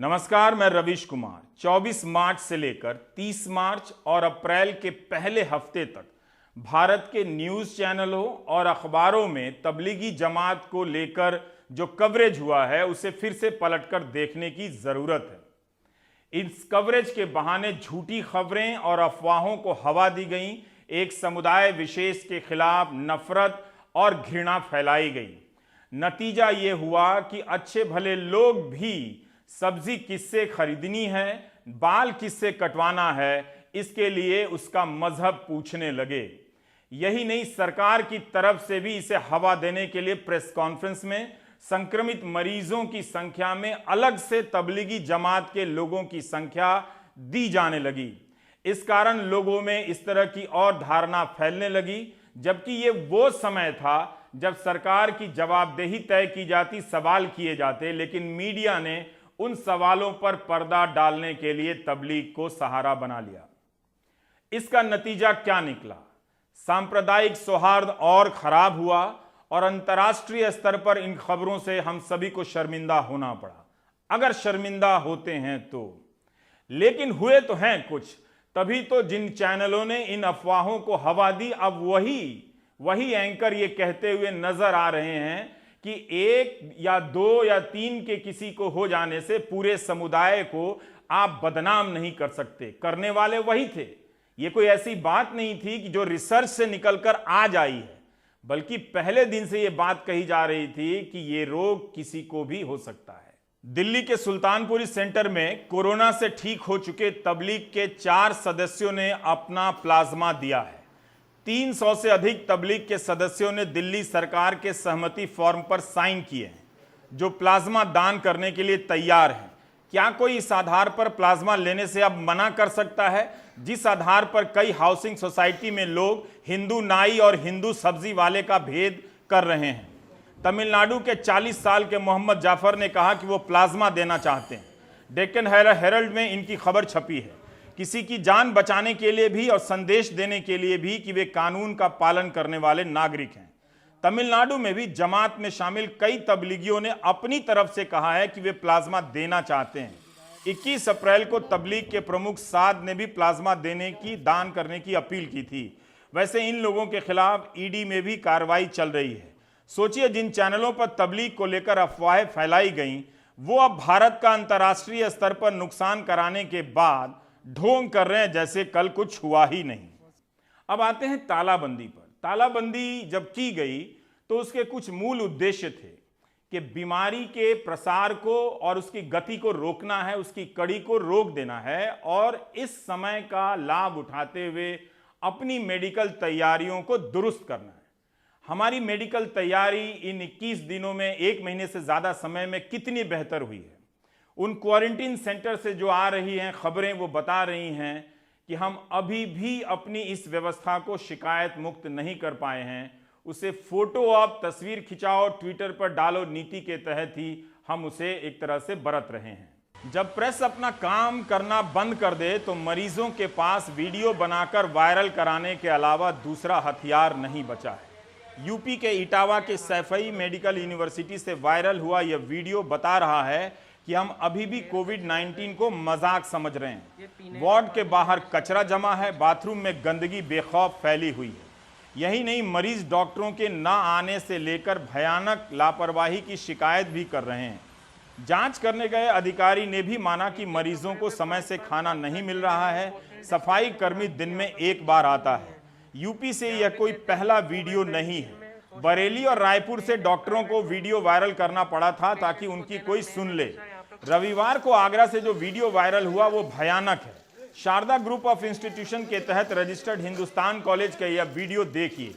नमस्कार, मैं रवीश कुमार। 24 मार्च से लेकर 30 मार्च और अप्रैल के पहले हफ्ते तक भारत के न्यूज़ चैनलों और अखबारों में तबलीगी जमात को लेकर जो कवरेज हुआ है उसे फिर से पलटकर देखने की ज़रूरत है। इस कवरेज के बहाने झूठी खबरें और अफवाहों को हवा दी गई, एक समुदाय विशेष के खिलाफ नफरत और घृणा फैलाई गई। नतीजा ये हुआ कि अच्छे भले लोग भी सब्जी किससे खरीदनी है, बाल किससे कटवाना है, इसके लिए उसका मजहब पूछने लगे। यही नहीं, सरकार की तरफ से भी इसे हवा देने के लिए प्रेस कॉन्फ्रेंस में संक्रमित मरीजों की संख्या में अलग से तबलीगी जमात के लोगों की संख्या दी जाने लगी। इस कारण लोगों में इस तरह की और धारणा फैलने लगी, जबकि ये वो समय था जब सरकार की जवाबदेही तय की जाती, सवाल किए जाते, लेकिन मीडिया ने उन सवालों पर पर्दा डालने के लिए तबलीग को सहारा बना लिया। इसका नतीजा क्या निकला? सांप्रदायिक सौहार्द और खराब हुआ और अंतर्राष्ट्रीय स्तर पर इन खबरों से हम सभी को शर्मिंदा होना पड़ा, अगर शर्मिंदा होते हैं तो। लेकिन हुए तो हैं कुछ, तभी तो जिन चैनलों ने इन अफवाहों को हवा दी, अब वही एंकर ये कहते हुए नजर आ रहे हैं कि एक या दो या तीन के किसी को हो जाने से पूरे समुदाय को आप बदनाम नहीं कर सकते। करने वाले वही थे। ये कोई ऐसी बात नहीं थी कि जो रिसर्च से निकलकर आज आई है, बल्कि पहले दिन से ये बात कही जा रही थी कि ये रोग किसी को भी हो सकता है। दिल्ली के सुल्तानपुरी सेंटर में कोरोना से ठीक हो चुके तबलीग के 4 सदस्यों ने अपना प्लाज्मा दिया है। 300 से अधिक तबलीग के सदस्यों ने दिल्ली सरकार के सहमति फॉर्म पर साइन किए हैं, जो प्लाज्मा दान करने के लिए तैयार हैं। क्या कोई इस आधार पर प्लाज्मा लेने से अब मना कर सकता है, जिस आधार पर कई हाउसिंग सोसाइटी में लोग हिंदू नाई और हिंदू सब्जी वाले का भेद कर रहे हैं? तमिलनाडु के 40 साल के मोहम्मद जाफर ने कहा कि वो प्लाज्मा देना चाहते हैं। डेक्कन हेरल्ड में इनकी खबर छपी है। किसी की जान बचाने के लिए भी और संदेश देने के लिए भी कि वे कानून का पालन करने वाले नागरिक हैं। तमिलनाडु में भी जमात में शामिल कई तबलीगियों ने अपनी तरफ से कहा है कि वे प्लाज्मा देना चाहते हैं। 21 अप्रैल को तबलीग के प्रमुख साद ने भी प्लाज्मा दान करने की अपील की थी। वैसे इन लोगों के खिलाफ ईडी में भी कार्रवाई चल रही है। सोचिए, जिन चैनलों पर तबलीग को लेकर अफवाहें फैलाई गईं, वो अब भारत का अंतर्राष्ट्रीय स्तर पर नुकसान कराने के बाद ढोंग कर रहे हैं जैसे कल कुछ हुआ ही नहीं। अब आते हैं तालाबंदी पर। तालाबंदी जब की गई तो उसके कुछ मूल उद्देश्य थे कि बीमारी के प्रसार को और उसकी गति को रोकना है, उसकी कड़ी को रोक देना है और इस समय का लाभ उठाते हुए अपनी मेडिकल तैयारियों को दुरुस्त करना है। हमारी मेडिकल तैयारी इन 21 दिनों में, 1 महीने से ज़्यादा समय में कितनी बेहतर हुई है। उन क्वारंटीन सेंटर से जो आ रही हैं खबरें, वो बता रही हैं कि हम अभी भी अपनी इस व्यवस्था को शिकायत मुक्त नहीं कर पाए हैं। उसे फोटो आप तस्वीर खिंचाओ, ट्विटर पर डालो नीति के तहत ही हम उसे एक तरह से बरत रहे हैं। जब प्रेस अपना काम करना बंद कर दे तो मरीजों के पास वीडियो बनाकर वायरल कराने के अलावा दूसरा हथियार नहीं बचा है। यूपी के इटावा के सैफई मेडिकल यूनिवर्सिटी से वायरल हुआ यह वीडियो बता रहा है कि हम अभी भी कोविड-19 को मजाक समझ रहे हैं। वार्ड के बाहर कचरा जमा है, बाथरूम में गंदगी बेखौफ फैली हुई है। यही नहीं, मरीज डॉक्टरों के न आने से लेकर भयानक लापरवाही की शिकायत भी कर रहे हैं। जांच करने गए अधिकारी ने भी माना कि मरीजों को समय से खाना नहीं मिल रहा है। सफाई कर्मी दिन में 1 बार आता है। यूपी से यह कोई पहला वीडियो नहीं है। बरेली और रायपुर से डॉक्टरों को वीडियो वायरल करना पड़ा था ताकि उनकी कोई सुन ले। रविवार को आगरा से जो वीडियो वायरल हुआ वो भयानक है। शारदा ग्रुप ऑफ इंस्टीट्यूशन के तहत रजिस्टर्ड हिंदुस्तान कॉलेज का यह वीडियो देखिए।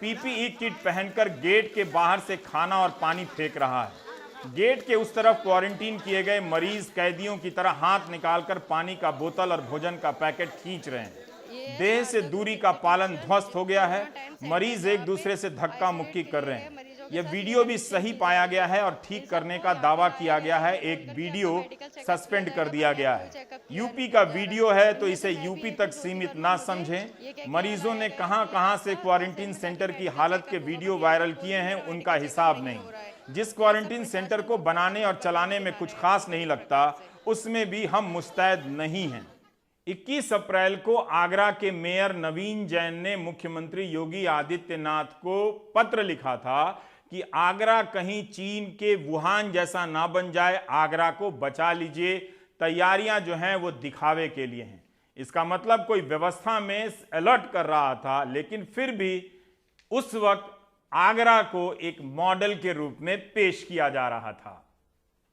पीपीई किट पहनकर गेट के बाहर से खाना और पानी फेंक रहा है। गेट के उस तरफ क्वारंटीन किए गए मरीज कैदियों की तरह हाथ निकालकर पानी का बोतल और भोजन का पैकेट खींच रहे हैं। देह से दूरी का पालन ध्वस्त हो गया है। मरीज एक दूसरे से धक्का मुक्की कर रहे हैं। यह वीडियो भी सही पाया गया है और ठीक करने का दावा किया गया है। एक वीडियो सस्पेंड कर दिया गया है। यूपी का वीडियो है तो इसे यूपी तक सीमित ना समझें। मरीजों ने कहां-कहां से क्वारंटीन सेंटर की हालत के वीडियो वायरल किए हैं, उनका हिसाब नहीं। जिस क्वारंटीन सेंटर को बनाने और चलाने में कुछ खास नहीं लगता, उसमें भी हम मुस्तैद नहीं हैं। 21 अप्रैल को आगरा के मेयर नवीन जैन ने मुख्यमंत्री योगी आदित्यनाथ को पत्र लिखा था कि आगरा कहीं चीन के वुहान जैसा ना बन जाए, आगरा को बचा लीजिए। तैयारियां जो हैं वो दिखावे के लिए हैं। इसका मतलब कोई व्यवस्था में अलर्ट कर रहा था, लेकिन फिर भी उस वक्त आगरा को एक मॉडल के रूप में पेश किया जा रहा था।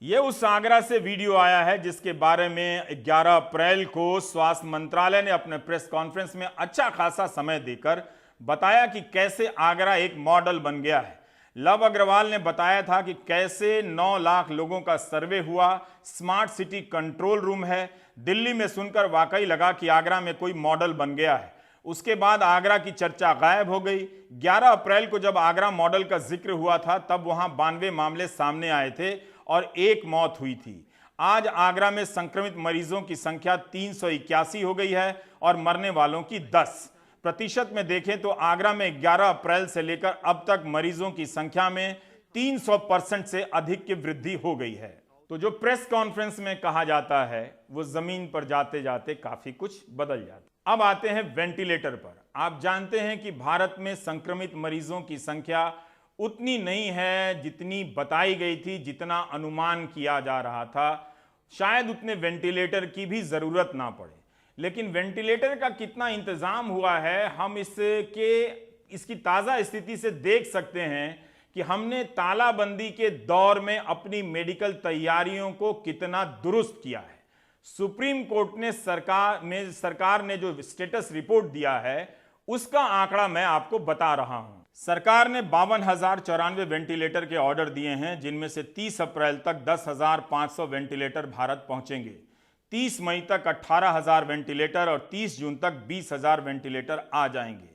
यह उस आगरा से वीडियो आया है जिसके बारे में 11 अप्रैल को स्वास्थ्य मंत्रालय ने अपने प्रेस कॉन्फ्रेंस में अच्छा खासा समय देकर बताया कि कैसे आगरा एक मॉडल बन गया है। लव अग्रवाल ने बताया था कि कैसे 9 लाख लोगों का सर्वे हुआ, स्मार्ट सिटी कंट्रोल रूम है। दिल्ली में सुनकर वाकई लगा कि आगरा में कोई मॉडल बन गया है। उसके बाद आगरा की चर्चा गायब हो गई। 11 अप्रैल को जब आगरा मॉडल का जिक्र हुआ था तब वहां 92 मामले सामने आए थे और 1 मौत हुई थी। आज आगरा में संक्रमित मरीजों की संख्या 381 हो गई है और मरने वालों की 10%। में देखें तो आगरा में 11 अप्रैल से लेकर अब तक मरीजों की संख्या में 300% से अधिक की वृद्धि हो गई है। तो जो प्रेस कॉन्फ्रेंस में कहा जाता है वो जमीन पर जाते जाते काफी कुछ बदल जाता है। अब आते हैं वेंटिलेटर पर। आप जानते हैं कि भारत में संक्रमित मरीजों की संख्या उतनी नहीं है जितनी बताई गई थी, जितना अनुमान किया जा रहा था। शायद उतने वेंटिलेटर की भी जरूरत ना पड़े, लेकिन वेंटिलेटर का कितना इंतजाम हुआ है हम इसकी ताजा स्थिति से देख सकते हैं कि हमने तालाबंदी के दौर में अपनी मेडिकल तैयारियों को कितना दुरुस्त किया है। सुप्रीम कोर्ट ने सरकार ने जो स्टेटस रिपोर्ट दिया है उसका आंकड़ा मैं आपको बता रहा हूं। सरकार ने 52,094 वेंटिलेटर के ऑर्डर दिए हैं, जिनमें से 30 अप्रैल तक 10,500 वेंटिलेटर भारत पहुंचेंगे। 30 मई तक 18,000 वेंटिलेटर और 30 जून तक 20,000 वेंटिलेटर आ जाएंगे।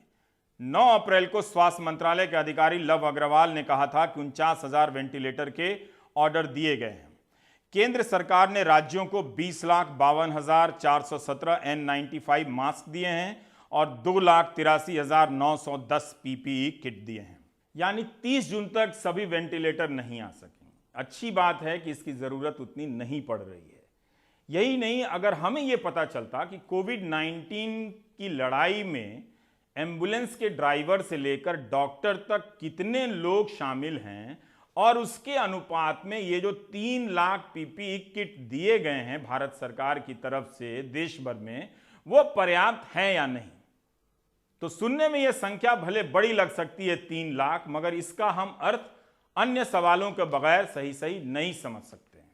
9 अप्रैल को स्वास्थ्य मंत्रालय के अधिकारी लव अग्रवाल ने कहा था कि 49,000 वेंटिलेटर के ऑर्डर दिए गए हैं। केंद्र सरकार ने राज्यों को 20,52,417 N95 मास्क दिए हैं और 2,83,910 PPE किट दिए हैं। यानी 30 जून तक सभी वेंटिलेटर नहीं आ सकेंगे। अच्छी बात है कि इसकी जरूरत उतनी नहीं पड़ रही है। यही नहीं, अगर हमें यह पता चलता कि कोविड-19 की लड़ाई में एम्बुलेंस के ड्राइवर से लेकर डॉक्टर तक कितने लोग शामिल हैं और उसके अनुपात में ये जो 3 लाख PPE किट दिए गए हैं भारत सरकार की तरफ से देश भर में, वो पर्याप्त है या नहीं। तो सुनने में यह संख्या भले बड़ी लग सकती है 3 लाख, मगर इसका हम अर्थ अन्य सवालों के बगैर सही नहीं समझ सकते हैं।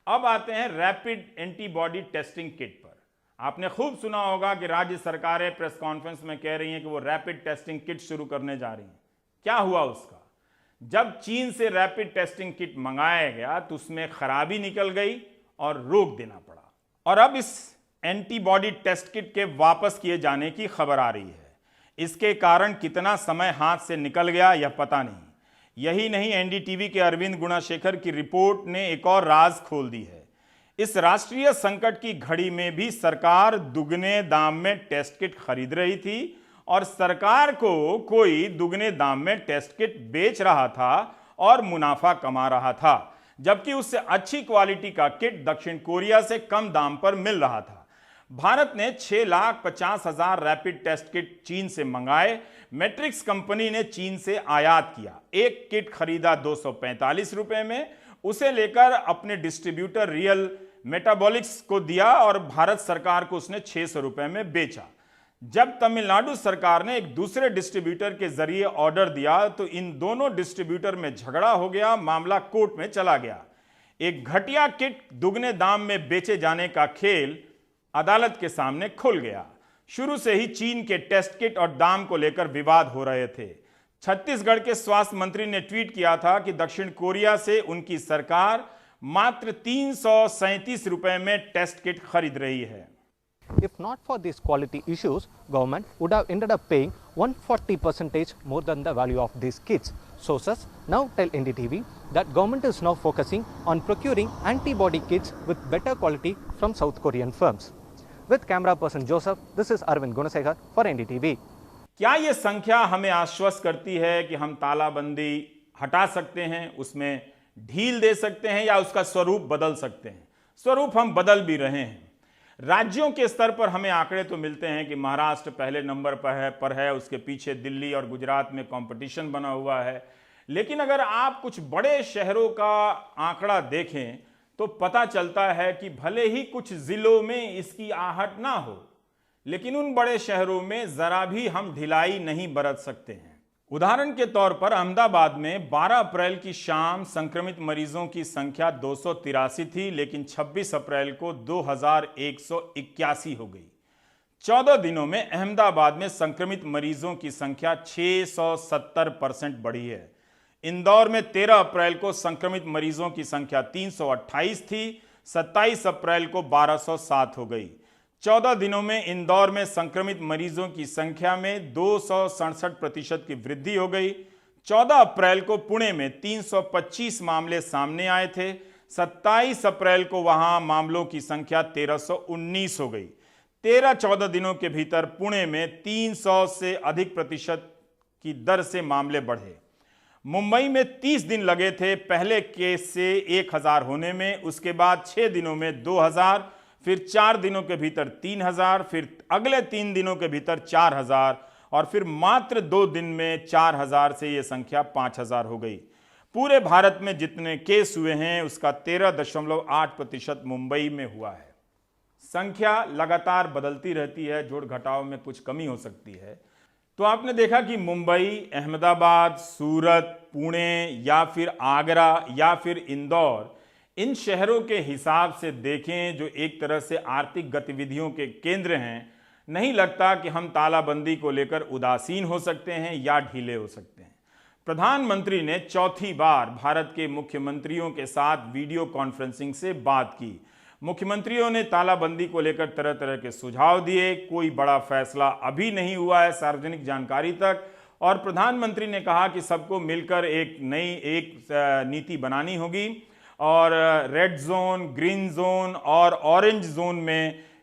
अब आते हैं रैपिड एंटीबॉडी टेस्टिंग किट पर। आपने खूब सुना होगा कि राज्य सरकारें प्रेस कॉन्फ्रेंस में कह रही हैं कि वो रैपिड टेस्टिंग किट शुरू करने जा रही हैं। क्या हुआ उसका? जब चीन से रैपिड टेस्टिंग किट मंगाया गया तो उसमें खराबी निकल गई और रोक देना पड़ा। और अब इस एंटीबॉडी टेस्ट किट के वापस किए जाने की खबर आ रही है। इसके कारण कितना समय हाथ से निकल गया यह पता नहीं। यही नहीं, एनडीटीवी के अरविंद गुणाशेखर की रिपोर्ट ने एक और राज खोल दी है। इस राष्ट्रीय संकट की घड़ी में भी सरकार दुगने दाम में टेस्ट किट खरीद रही थी और सरकार को कोई दुगने दाम में टेस्ट किट बेच रहा था और मुनाफा कमा रहा था, जबकि उससे अच्छी क्वालिटी का किट दक्षिण कोरिया से कम दाम पर मिल रहा था। भारत ने 6,50,000 रैपिड टेस्ट किट चीन से मंगाए। मैट्रिक्स कंपनी ने चीन से आयात किया। एक किट खरीदा 245 रुपए में, उसे लेकर अपने डिस्ट्रीब्यूटर रियल मेटाबॉलिक्स को दिया और भारत सरकार को उसने 600 रुपए में बेचा। जब तमिलनाडु सरकार ने एक दूसरे डिस्ट्रीब्यूटर के जरिए ऑर्डर दिया तो इन दोनों डिस्ट्रीब्यूटर में झगड़ा हो गया, मामला कोर्ट में चला गया। एक घटिया किट दुगने दाम में बेचे जाने का खेल अदालत के सामने खुल गया। शुरू से ही चीन के टेस्ट किट और दाम को लेकर विवाद हो रहे थे। छत्तीसगढ़ के स्वास्थ्य मंत्री ने ट्वीट किया था कि दक्षिण कोरिया से उनकी सरकार मात्र 337 रुपए में टेस्ट किट खरीद रही है। If not for these quality issues, government would have ended up paying 140% more than the value of these kits. Sources now tell NDTV that government is now focusing on procuring antibody kits with better quality from South Korean firms. With camera person Joseph, this is Arvind Gunasekhar for NDTV. क्या ये संख्या हमें आश्वस्त करती है कि हम तालाबंदी हटा सकते हैं, उसमें ढील दे सकते हैं या उसका स्वरूप बदल सकते हैं। स्वरूप हम बदल भी रहे हैं। राज्यों के स्तर पर हमें आंकड़े तो मिलते हैं कि महाराष्ट्र पहले नंबर पर है, उसके पीछे दिल्ली और गुजरात में कंपटीशन बना हुआ है। लेकिन अगर आप कुछ बड़े शहरों का आंकड़ा देखें तो पता चलता है कि भले ही कुछ जिलों में इसकी आहट ना हो, लेकिन उन बड़े शहरों में जरा भी हम ढिलाई नहीं बरत सकते हैं। उदाहरण के तौर पर अहमदाबाद में 12 अप्रैल की शाम संक्रमित मरीजों की संख्या 283 थी, लेकिन 26 अप्रैल को 2181 हो गई। 14 दिनों में अहमदाबाद में संक्रमित मरीजों की संख्या 670% बढ़ी है। इंदौर में 13 अप्रैल को संक्रमित मरीजों की संख्या 328 थी, 27 अप्रैल को 1207 हो गई। 14 दिनों में इंदौर में संक्रमित मरीजों की संख्या में 267% की वृद्धि हो गई। 14 अप्रैल को पुणे में 325 मामले सामने आए थे। 27 अप्रैल को वहां मामलों की संख्या 1319 हो गई। 13-14 दिनों के भीतर पुणे में 300 से अधिक प्रतिशत की दर से मामले बढ़े। मुंबई में 30 दिन लगे थे पहले केस से 1000 होने में, उसके बाद 6 दिनों में 2000, फिर 4 दिनों के भीतर 3000, फिर अगले 3 दिनों के भीतर 4000 और फिर मात्र 2 दिन में 4000 से यह संख्या 5000 हो गई। पूरे भारत में जितने केस हुए हैं उसका 13.8% मुंबई में हुआ है। संख्या लगातार बदलती रहती है, जोड़ घटाव में कुछ कमी हो सकती है। तो आपने देखा कि मुंबई, अहमदाबाद, सूरत, पुणे या फिर आगरा या फिर इंदौर, इन शहरों के हिसाब से देखें जो एक तरह से आर्थिक गतिविधियों के केंद्र हैं, नहीं लगता कि हम तालाबंदी को लेकर उदासीन हो सकते हैं या ढीले हो सकते हैं। प्रधानमंत्री ने चौथी बार भारत के मुख्यमंत्रियों के साथ वीडियो कॉन्फ्रेंसिंग से बात की। मुख्यमंत्रियों ने तालाबंदी को लेकर तरह तरह के सुझाव दिए। कोई बड़ा फैसला अभी नहीं हुआ है सार्वजनिक जानकारी तक, और प्रधानमंत्री ने कहा कि सबको मिलकर एक नीति बनानी होगी और रेड जोन, ग्रीन जोन और ऑरेंज जोन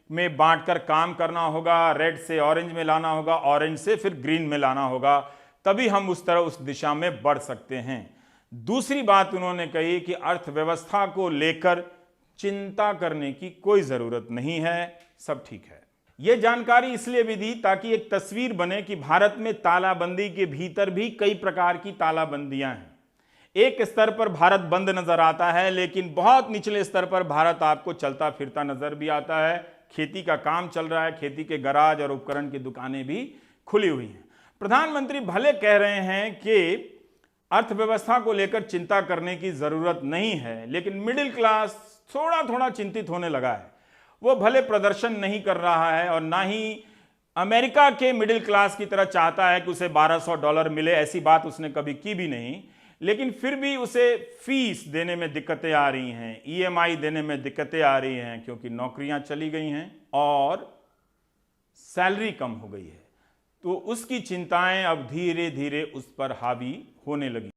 में बांटकर काम करना होगा। रेड से ऑरेंज में लाना होगा, ऑरेंज से फिर ग्रीन में लाना होगा, तभी हम उस दिशा में बढ़ सकते हैं। दूसरी बात उन्होंने कही कि अर्थव्यवस्था को लेकर चिंता करने की कोई जरूरत नहीं है, सब ठीक है। यह जानकारी इसलिए भी दी ताकि एक तस्वीर बने कि भारत में तालाबंदी के भीतर भी कई प्रकार की तालाबंदियां हैं। एक स्तर पर भारत बंद नजर आता है, लेकिन बहुत निचले स्तर पर भारत आपको चलता फिरता नजर भी आता है। खेती का काम चल रहा है, खेती के गराज और उपकरण की दुकानें भी खुली हुई हैं। प्रधानमंत्री भले कह रहे हैं कि अर्थव्यवस्था को लेकर चिंता करने की जरूरत नहीं है, लेकिन मिडिल क्लास थोड़ा थोड़ा चिंतित होने लगा है। वो भले प्रदर्शन नहीं कर रहा है और ना ही अमेरिका के मिडिल क्लास की तरह चाहता है कि उसे $1200 मिले, ऐसी बात उसने कभी की भी नहीं, लेकिन फिर भी उसे फीस देने में दिक्कतें आ रही हैं, EMI देने में दिक्कतें आ रही हैं, क्योंकि नौकरियां चली गई हैं और सैलरी कम हो गई है। तो उसकी चिंताएं अब धीरे धीरे उस पर हावी होने लगी